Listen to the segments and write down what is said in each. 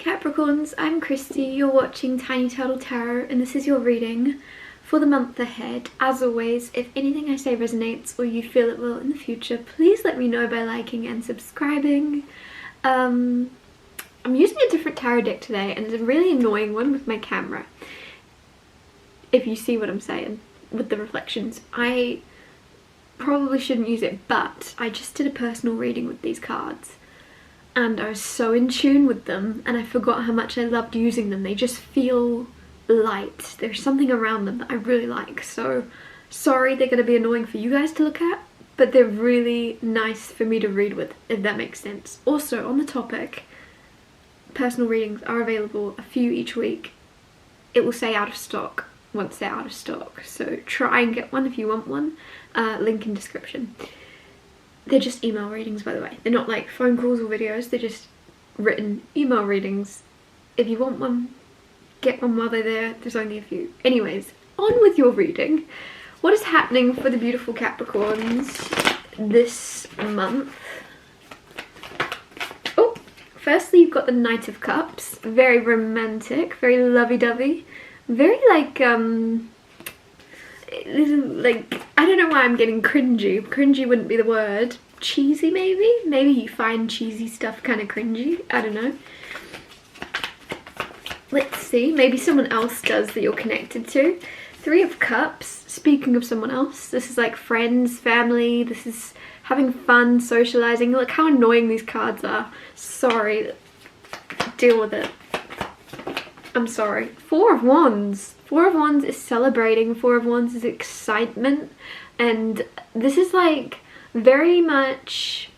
Capricorns, I'm Christy, you're watching Tiny Turtle Tarot and this is your reading for the month ahead. As always, if anything I say resonates or you feel it will in the future, please let me know by liking and subscribing. I'm using a different tarot deck today and it's a really annoying one with my camera. If you see what I'm saying with the reflections. I probably shouldn't use it, but I just did a personal reading with these cards. And I was so in tune with them and I forgot how much I loved using them. They just feel light. There's something around them that I really like. So sorry they're going to be annoying for you guys to look at, but they're really nice for me to read with, if that makes sense. Also, on the topic, personal readings are available, a few each week. It will say out of stock once they're out of stock. So try and get one if you want one. Link in description. They're just email readings, by the way. They're not like phone calls or videos. They're just written email readings. If you want one, get one while they're there. There's only a few. Anyways, on with your reading. What is happening for the beautiful Capricorns this month? Oh, firstly you've got the Knight of Cups. Very romantic, very lovey-dovey. Very like, I don't know why I'm getting cringy. Cringy wouldn't be the word. Cheesy maybe? Maybe you find cheesy stuff kind of cringy. I don't know. Let's see. Maybe someone else does that you're connected to. Three of Cups. Speaking of someone else, this is like friends, family. This is having fun, socializing. Look how annoying these cards are. Sorry. Deal with it. I'm sorry. Four of Wands. Four of Wands is celebrating. Four of Wands is excitement. And this is like very much,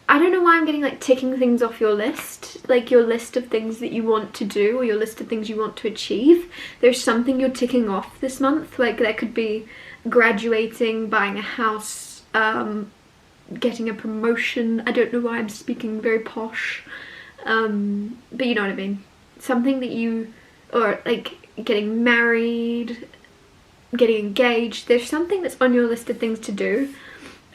I don't know why I'm getting like ticking things off your list. Like your list of things that you want to do or your list of things you want to achieve. There's something you're ticking off this month. Like that could be graduating, buying a house, getting a promotion. I don't know why I'm speaking very posh. But you know what I mean. Something that you, or like getting married, getting engaged. There's something that's on your list of things to do,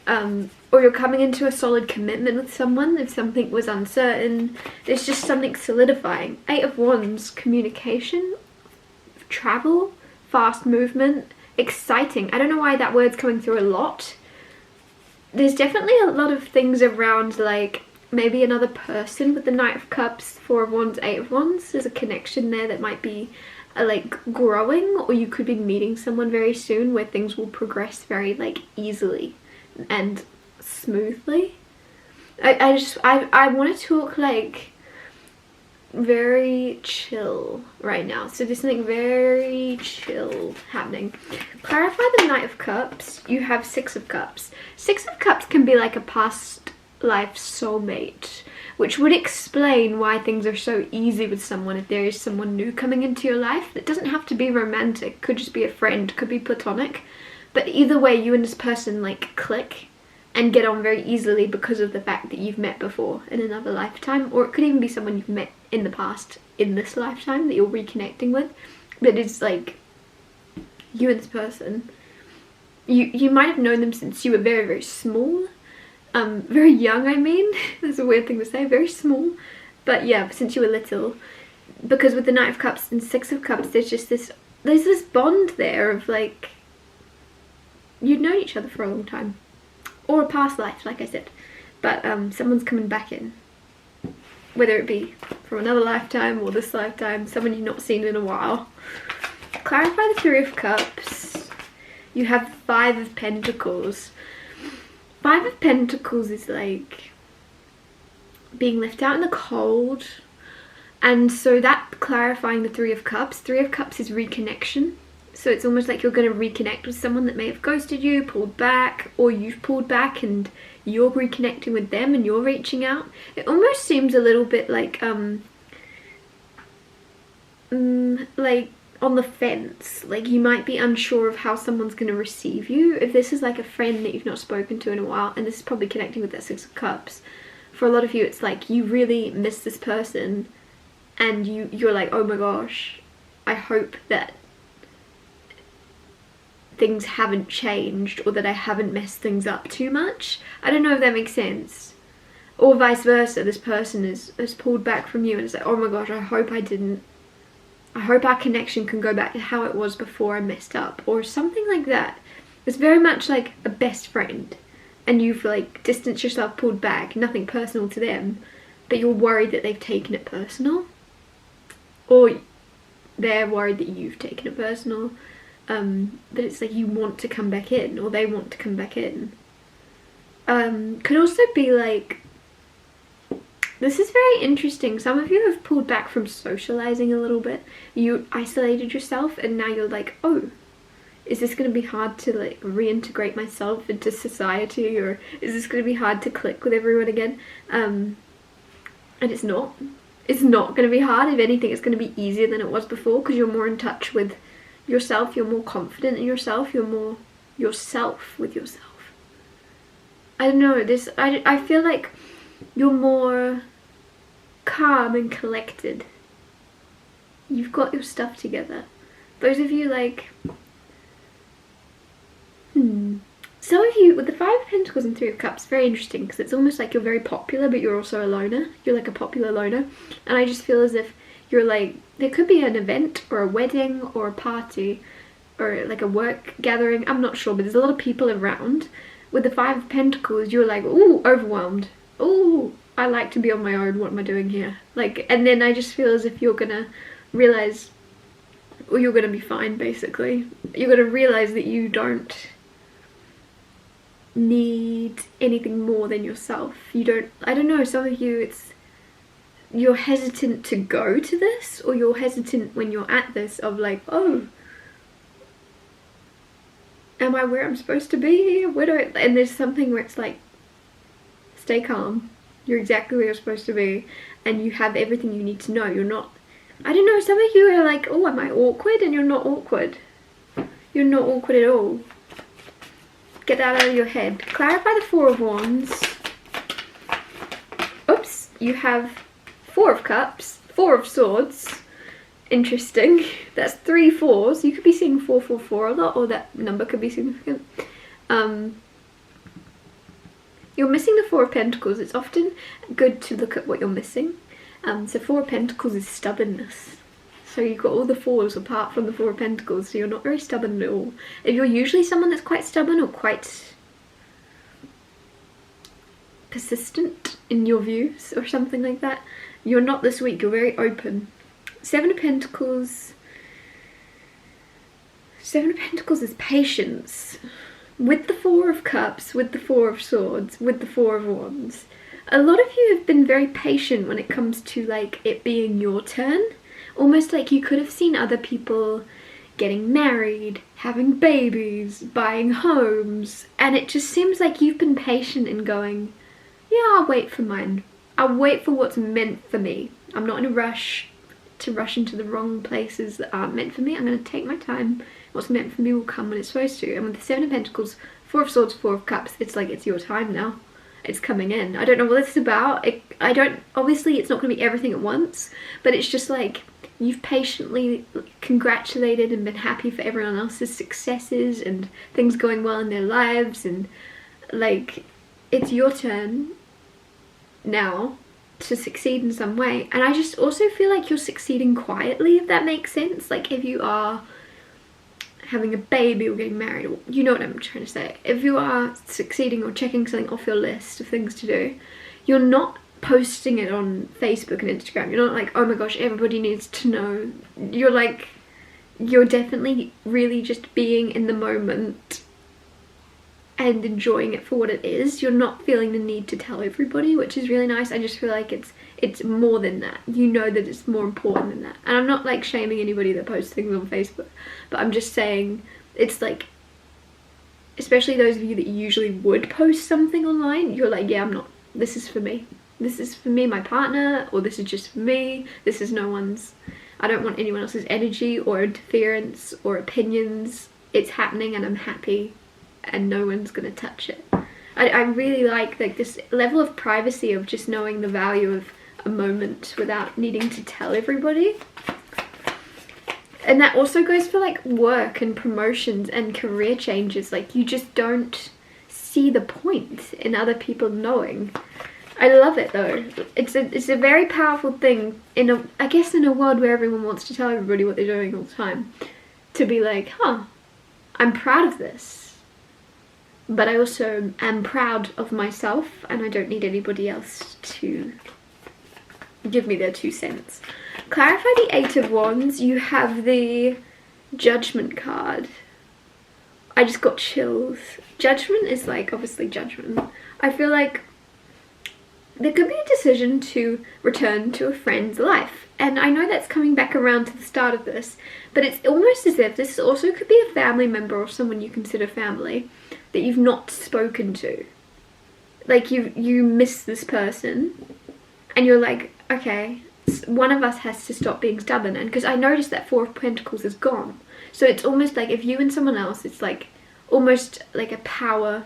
or you're coming into a solid commitment with someone. If something was uncertain, there's just something solidifying. Eight of Wands, communication, travel, fast movement, exciting. I don't know why that word's coming through a lot. There's definitely a lot of things around like maybe another person with the Knight of Cups, Four of Wands, Eight of Wands. There's a connection there that might be like growing, or you could be meeting someone very soon where things will progress very like easily and smoothly. I want to talk like very chill right now. So there's something very chill happening. Clarify the Knight of Cups. You have Six of Cups. Six of Cups can be like a past life soulmate, which would explain why things are so easy with someone if there is someone new coming into your life. It doesn't have to be romantic, could just be a friend, could be platonic, but either way you and this person like click and get on very easily because of the fact that you've met before in another lifetime, or it could even be someone you've met in the past in this lifetime that you're reconnecting with. But it's like you and this person, you might have known them since you were very, very small. Very young, I mean. That's a weird thing to say, very small. But yeah, since you were little. Because with the Knight of Cups and Six of Cups, there's this bond there of like, you'd known each other for a long time. Or a past life, like I said. But someone's coming back in. Whether it be from another lifetime or this lifetime, someone you've not seen in a while. Clarify the Three of Cups. You have Five of Pentacles. Five of Pentacles is like being left out in the cold, and so that clarifying the Three of Cups. Three of Cups is reconnection, so it's almost like you're going to reconnect with someone that may have ghosted you, pulled back, or you've pulled back and you're reconnecting with them and you're reaching out. It almost seems a little bit like on the fence, like you might be unsure of how someone's going to receive you. If this is like a friend that you've not spoken to in a while, and this is probably connecting with that Six of Cups, for a lot of you it's like you really miss this person and you're like, oh my gosh, I hope that things haven't changed or that I haven't messed things up too much. I don't know if that makes sense. Or vice versa, this person has pulled back from you and it's like, oh my gosh, I hope our connection can go back to how it was before I messed up, or something like that. It's very much like a best friend, and you've like distanced yourself, pulled back, nothing personal to them, but you're worried that they've taken it personal, or they're worried that you've taken it personal, but it's like you want to come back in, or they want to come back in. Could also be like, this is very interesting, some of you have pulled back from socializing a little bit. You isolated yourself and now you're like, oh, is this going to be hard to like reintegrate myself into society, or is this going to be hard to click with everyone again? And it's not. It's not going to be hard. If anything, it's going to be easier than it was before, because you're more in touch with yourself, you're more confident in yourself, you're more yourself with yourself. I don't know, I feel like you're more calm and collected. You've got your stuff together. Those of you like, some of you with the Five of Pentacles and Three of Cups, very interesting, because it's almost like you're very popular, but you're also a loner. You're like a popular loner, and I just feel as if you're like, there could be an event or a wedding or a party or like a work gathering, I'm not sure, but there's a lot of people around. With the Five of Pentacles, you're like, ooh, overwhelmed. Ooh, I like to be on my own, what am I doing here? Like, and then I just feel as if you're gonna realize, or you're gonna be fine, basically. You're gonna realize that you don't need anything more than yourself. You don't, I don't know, some of you, you're hesitant to go to this, or you're hesitant when you're at this of like, oh, am I where I'm supposed to be here? Where do I, and there's something where it's like, stay calm, you're exactly where you're supposed to be, and you have everything you need to know. You're not, I don't know, some of you are like, oh, am I awkward? And you're not awkward. You're not awkward at all. Get that out of your head. Clarify the Four of Wands. Oops, you have Four of Cups, Four of Swords. Interesting. That's 3 fours. You could be seeing 444 a lot, or that number could be significant. You're missing the Four of Pentacles. It's often good to look at what you're missing. So Four of Pentacles is stubbornness. So you've got all the fours apart from the Four of Pentacles, so you're not very stubborn at all. If you're usually someone that's quite stubborn or quite persistent in your views or something like that, you're not this week. You're very open. Seven of Pentacles. Seven of Pentacles is patience. With the Four of Cups, with the Four of Swords, with the Four of Wands. A lot of you have been very patient when it comes to like it being your turn. Almost like you could have seen other people getting married, having babies, buying homes, and it just seems like you've been patient in going, yeah, I'll wait for mine. I'll wait for what's meant for me. I'm not in a rush to rush into the wrong places that aren't meant for me. I'm going to take my time. What's meant for me will come when it's supposed to. And with the Seven of Pentacles, Four of Swords, Four of Cups, it's like it's your time now. It's coming in. I don't know what it's about. Obviously it's not going to be everything at once, but it's just like you've patiently congratulated and been happy for everyone else's successes and things going well in their lives, and like it's your turn now to succeed in some way. And I just also feel like you're succeeding quietly, if that makes sense. Like if you are having a baby or getting married, or, you know what I'm trying to say. If you are succeeding or checking something off your list of things to do, you're not posting it on Facebook and Instagram. You're not like, oh my gosh, everybody needs to know. You're like, you're definitely really just being in the moment and enjoying it for what it is. You're not feeling the need to tell everybody, which is really nice. I just feel like it's more than that. You know that it's more important than that. And I'm not like shaming anybody that posts things on Facebook, but I'm just saying it's like, especially those of you that usually would post something online, you're like, yeah, I'm not, this is for me. This is for me, my partner, or this is just for me. This is no one's, I don't want anyone else's energy or interference or opinions. It's happening and I'm happy and no one's gonna touch it. I really like this level of privacy of just knowing the value of a moment without needing to tell everybody. And that also goes for like work and promotions and career changes. Like you just don't see the point in other people knowing. I love it though. It's a very powerful thing I guess in a world where everyone wants to tell everybody what they're doing all the time. To be like, huh, I'm proud of this. But I also am proud of myself, and I don't need anybody else to give me their 2 cents. Clarify the 8 of Wands. You have the Judgment card. I just got chills. Judgment is like, obviously judgment. I feel like there could be a decision to return to a friend's life. And I know that's coming back around to the start of this, but it's almost as if this also could be a family member or someone you consider family that you've not spoken to. Like you miss this person and you're like, okay, one of us has to stop being stubborn. And because I noticed that 4 of Pentacles is gone. So it's almost like if you and someone else, it's like almost like a power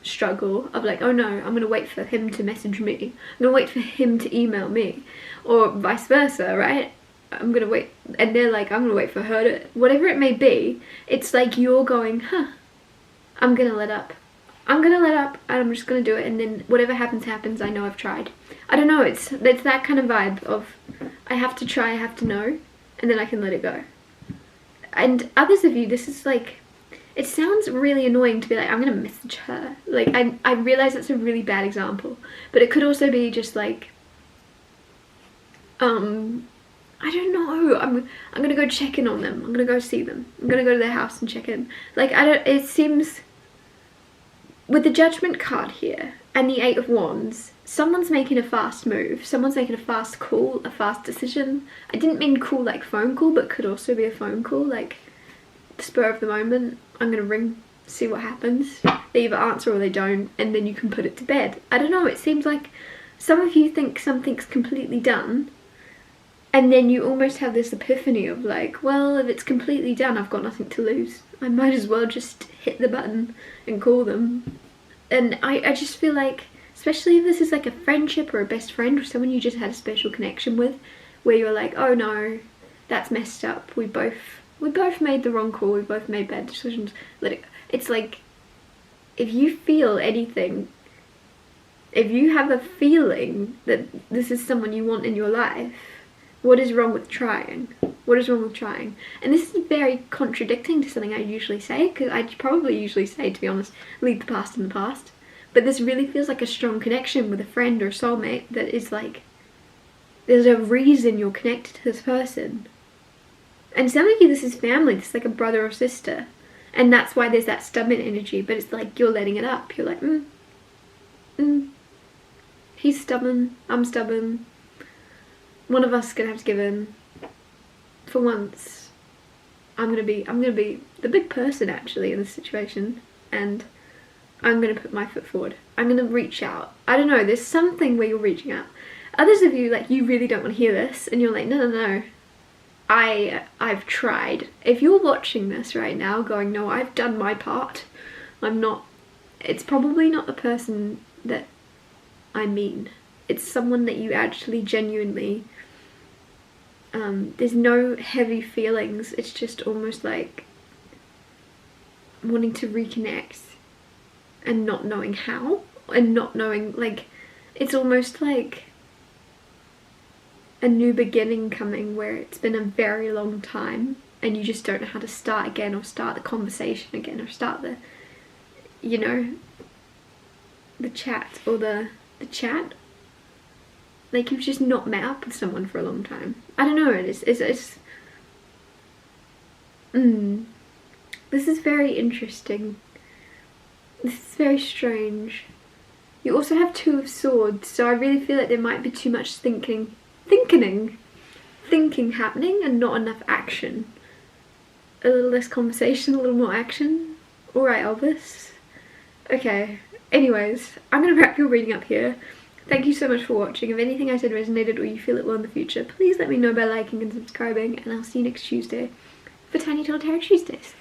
struggle of like, oh no, I'm gonna wait for him to message me, I'm gonna wait for him to email me, or vice versa, right? I'm gonna wait, and they're like, I'm gonna wait for her to, whatever it may be. It's like you're going, I'm gonna let up and I'm just gonna do it, and then whatever happens happens. I know I've tried. I don't know, it's that kind of vibe of I have to try, I have to know, and then I can let it go. And others of you, this is like, it sounds really annoying to be like, I'm gonna message her. Like, I realize that's a really bad example, but it could also be just like, I don't know, I'm gonna go check in on them, I'm gonna go see them, I'm gonna go to their house and check in. Like, it seems, with the Judgment card here, and the 8 of Wands, someone's making a fast move, someone's making a fast call, a fast decision. I didn't mean call like phone call, but could also be a phone call, like spur of the moment. I'm gonna ring, see what happens. They either answer or they don't, and then you can put it to bed. I don't know, it seems like some of you think something's completely done, and then you almost have this epiphany of like, well, if it's completely done, I've got nothing to lose. I might as well just hit the button and call them. And I just feel like, especially if this is like a friendship or a best friend or someone you just had a special connection with, where you're like, oh no, that's messed up. We both made the wrong call, we both made bad decisions. Let it. It's like, if you feel anything, if you have a feeling that this is someone you want in your life, what is wrong with trying? What is wrong with trying? And this is very contradicting to something I usually say, because I probably usually say, to be honest, leave the past in the past. But this really feels like a strong connection with a friend or soulmate that is like, there's a reason you're connected to this person. And some of you, this is family, this is like a brother or sister. And that's why there's that stubborn energy, but it's like you're letting it up. You're like, he's stubborn, I'm stubborn. One of us is gonna have to give in. For once, I'm gonna be the big person actually in this situation, and I'm gonna put my foot forward. I'm gonna reach out. I don't know, there's something where you're reaching out. Others of you, like, you really don't want to hear this, and you're like, no. I've tried. If you're watching this right now going, no, I've done my part, it's probably not the person that I mean. It's someone that you actually genuinely, there's no heavy feelings. It's just almost like wanting to reconnect and not knowing how, and not knowing, like, it's almost like a new beginning coming where it's been a very long time and you just don't know how to start again, or start the conversation again, or start the, you know, the chat, or the chat. Like, you've just not met up with someone for a long time. I don't know, this is very interesting. This is very strange. You also have 2 of Swords, so I really feel like there might be too much thinking happening and not enough action. A little less conversation, a little more action. Alright, Elvis. Okay, anyways, I'm gonna wrap your reading up here. Thank you so much for watching. If anything I said resonated or you feel it will in the future, please let me know by liking and subscribing, and I'll see you next Tuesday for Tiny Little Tarot Tuesdays.